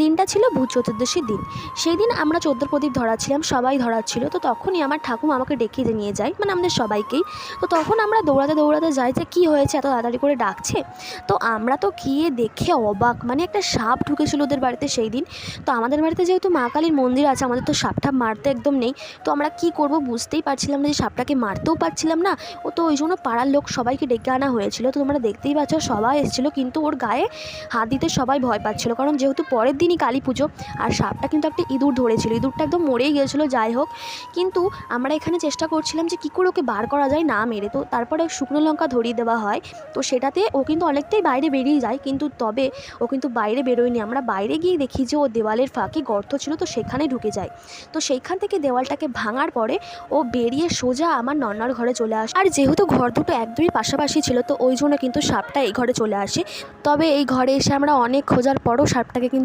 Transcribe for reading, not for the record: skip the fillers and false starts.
দিনটা ছিল ভূত চতুর্দশীর দিন। সেই দিন আমরা 14 প্রদীপ ধরাচ্ছিলাম, সবাই ধরাচ্ছিল। তো তখনই আমার ঠাকুমা আমাকে ডেকে নিয়ে যায়, মানে আমাদের সবাইকেই। তো তখন আমরা দৌড়াতে দৌড়াতে যাই যে কী হয়েছে, এত তাড়াতাড়ি করে ডাকছে। তো আমরা তো গিয়ে দেখে অবাক, মানে একটা সাপ ঢুকেছিল ওদের বাড়িতে সেই দিন। তো আমাদের বাড়িতে যেহেতু মা কালীর মন্দির আছে, আমাদের তো সাপটা মারতে একদম নেই। তো আমরা কি করব বুঝতেই পারছিলাম না, যে সাপটাকে মারতেও পারছিলাম না। ও তো ওই জন্য পাড়ার লোক সবাইকে ডেকে আনা হয়েছিল। তো তোমরা দেখতেই পাচ্ছ সবাই এসেছিলো, কিন্তু ওর গায়ে হাত দিতে সবাই ভয় পাচ্ছিলো, কারণ যেহেতু পরের দিনই কালী পুজো। আর সাপটা কিন্তু একটা ইঁদুর ধরেছিল, ইঁদুরটা একদম মরেই গিয়েছিলো। যাই হোক, কিন্তু আমরা এখানে চেষ্টা করছিলাম যে কী করে ওকে বার করা যায় না মেরে। তো তারপরে শুকনো লঙ্কা ধরিয়ে দেওয়া হয়। তো সেটাতে ও কিন্তু অনেকটাই বাইরে বেরিয়ে যায়, কিন্তু তবে ও কিন্তু বাইরে বেরোয়নি। আমরা বাইরে গিয়ে দেখি যে ও দেওয়ালের ফাঁকে গর্ত ছিল, তো সেখানে ঢুকে যায়। তো সেইখান থেকে দেওয়ালটাকে ভাঙার পরে ও বেরিয়ে সোজা আমার নন্নার ঘরে চলে আসে। আর যেহেতু ঘর দুটো একদমই পাশাপাশি ছিল, তো ওই জন্য কিন্তু সাপটা এই ঘরে চলে আসে। তবে এই ঘরে এসে আমরা অনেক খোঁজার পরও সাপটাকে কিন্তু